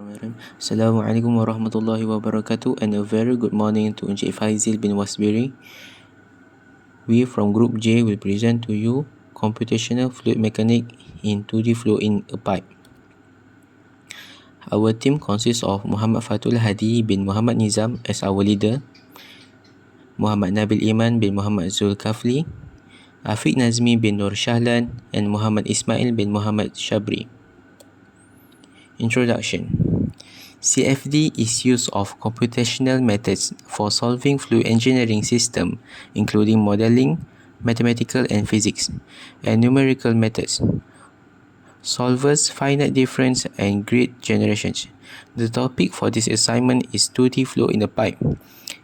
Assalamualaikum warahmatullahi wabarakatuh, and a very good morning to Encik Faizil bin Wasbiri. We from Group J will present to you Computational Fluid Mechanics in 2D Flow in a Pipe. Our team consists of Muhammad Fatul Hadi bin Muhammad Nizam as our leader, Muhammad Nabil Iman bin Muhammad Zulkafli, Afiq Nazmi bin Nur Shahlan, and Muhammad Ismail bin Muhammad Shabri. Introduction. CFD is use of computational methods for solving fluid engineering systems, including modeling, mathematical and physics, and numerical methods. Solvers, finite difference, and grid generations. The topic for this assignment is 2D flow in a pipe.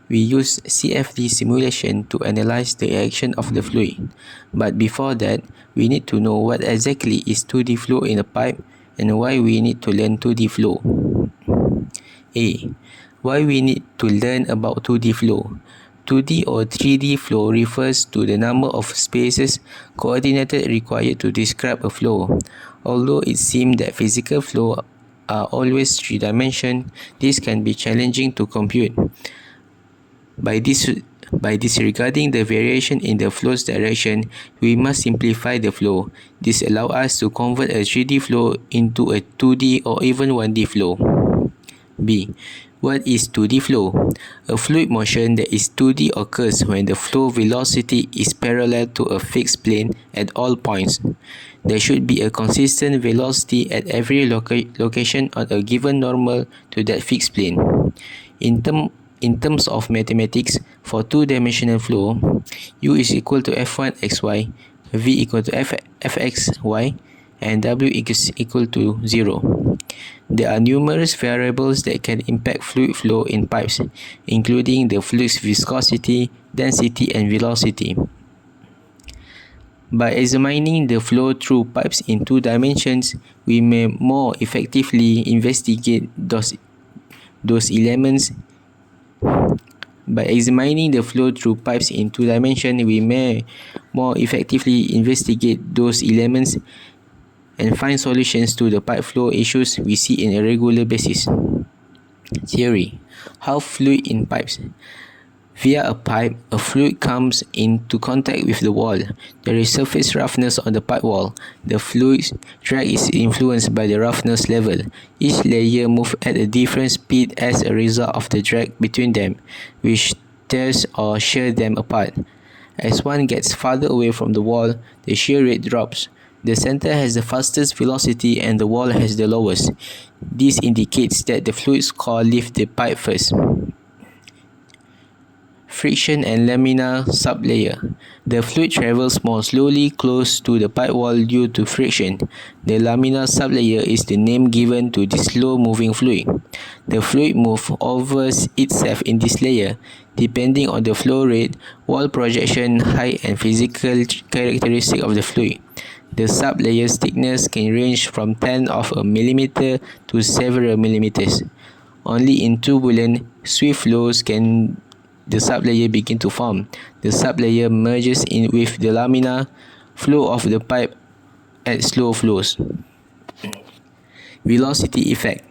We use CFD simulation to analyze the action of the fluid. But before that, we need to know what exactly is 2D flow in a pipe and why we need to learn 2D flow. A. Why we need to learn about 2D flow? 2D or 3D flow refers to the number of spaces coordinated required to describe a flow. Although it seems that physical flow are always three-dimensional, this can be challenging to compute. By disregarding the variation in the flow's direction, we must simplify the flow. This allows us to convert a 3D flow into a 2D or even 1D flow. B. What is 2D flow? A fluid motion that is 2D occurs when the flow velocity is parallel to a fixed plane at all points. There should be a consistent velocity at every location on a given normal to that fixed plane. In terms of mathematics, for two-dimensional flow, U is equal to F1 xy, V equal to Fxy, and W is equal to 0. There are numerous variables that can impact fluid flow in pipes, including the fluid's viscosity, density, and velocity. By examining the flow through pipes in two dimensions, we may more effectively investigate those elements. By examining the flow through pipes in two dimensions, we may more effectively investigate those elements and find solutions to the pipe flow issues we see on a regular basis. Theory. How fluid in pipes? Via a pipe, a fluid comes into contact with the wall. There is surface roughness on the pipe wall. The fluid's drag is influenced by the roughness level. Each layer moves at a different speed as a result of the drag between them, which tears or shears them apart. As one gets farther away from the wall, the shear rate drops. The center has the fastest velocity and the wall has the lowest. This indicates that the fluid's core leaves the pipe first. Friction and laminar sublayer. The fluid travels more slowly close to the pipe wall due to friction. The laminar sublayer is the name given to this slow-moving fluid. The fluid moves over itself in this layer. Depending on the flow rate, wall projection, height, and physical characteristic of the fluid, the sublayer's thickness can range from 10 of a millimeter to several millimeters. Only in turbulent, swift flows can the sublayer begin to form. The sublayer merges in with the laminar flow of the pipe at slow flows. Velocity effect.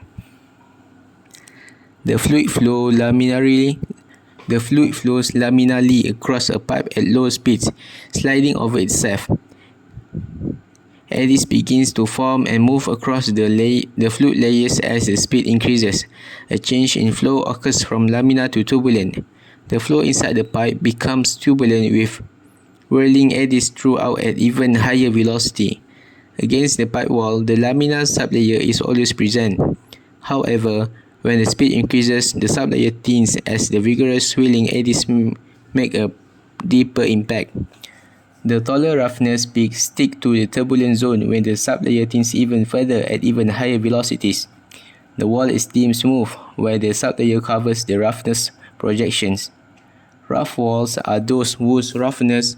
The fluid flows laminarly across a pipe at low speeds, sliding over itself. Eddies begins to form and move across the fluid layers as the speed increases. A change in flow occurs from laminar to turbulent. The flow inside the pipe becomes turbulent with whirling eddies throughout at even higher velocity. Against the pipe wall, the laminar sublayer is always present. However, when the speed increases, the sublayer thins as the vigorous swirling eddies make a deeper impact. The taller roughness peaks stick to the turbulent zone when the sublayer thins even further at even higher velocities. The wall is deemed smooth, where the sublayer covers the roughness projections. Rough walls are those whose roughness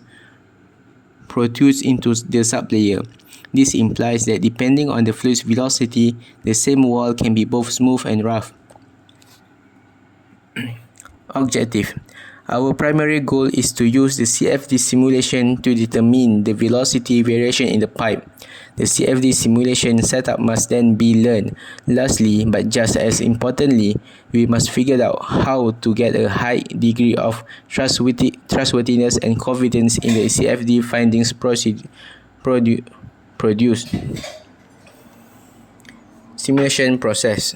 protrudes into the sublayer. This implies that depending on the fluid's velocity, the same wall can be both smooth and rough. Objective. Our primary goal is to use the CFD simulation to determine the velocity variation in the pipe. The CFD simulation setup must then be learned. Lastly, but just as importantly, we must figure out how to get a high degree of trustworthiness and confidence in the CFD findings produced. Simulation process.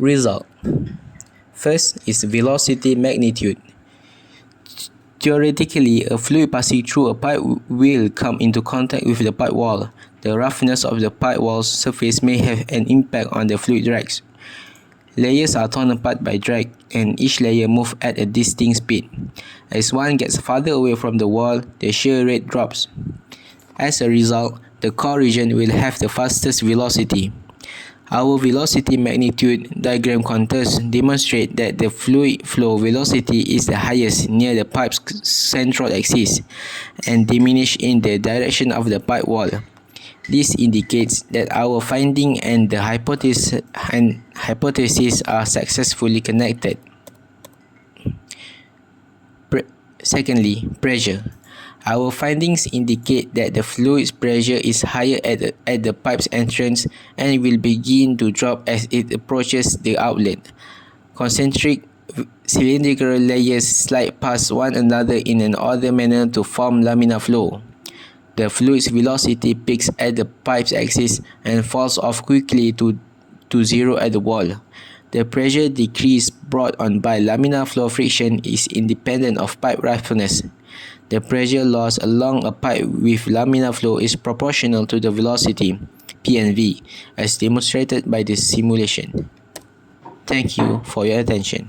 Result. First is velocity magnitude. Theoretically, a fluid passing through a pipe will come into contact with the pipe wall. The roughness of the pipe wall's surface may have an impact on the fluid drags. Layers are torn apart by drag, and each layer moves at a distinct speed. As one gets farther away from the wall, the shear rate drops. As a result, the core region will have the fastest velocity. Our velocity magnitude diagram contours demonstrate that the fluid flow velocity is the highest near the pipe's central axis and diminished in the direction of the pipe wall. This indicates that our finding and the hypothesis are successfully connected. Secondly, pressure. Our findings indicate that the fluid's pressure is higher at the pipe's entrance and will begin to drop as it approaches the outlet. Concentric cylindrical layers slide past one another in an ordered manner to form laminar flow. The fluid's velocity peaks at the pipe's axis and falls off quickly to zero at the wall. The pressure decrease brought on by laminar flow friction is independent of pipe roughness. The pressure loss along a pipe with laminar flow is proportional to the velocity, P and V, as demonstrated by this simulation. Thank you for your attention.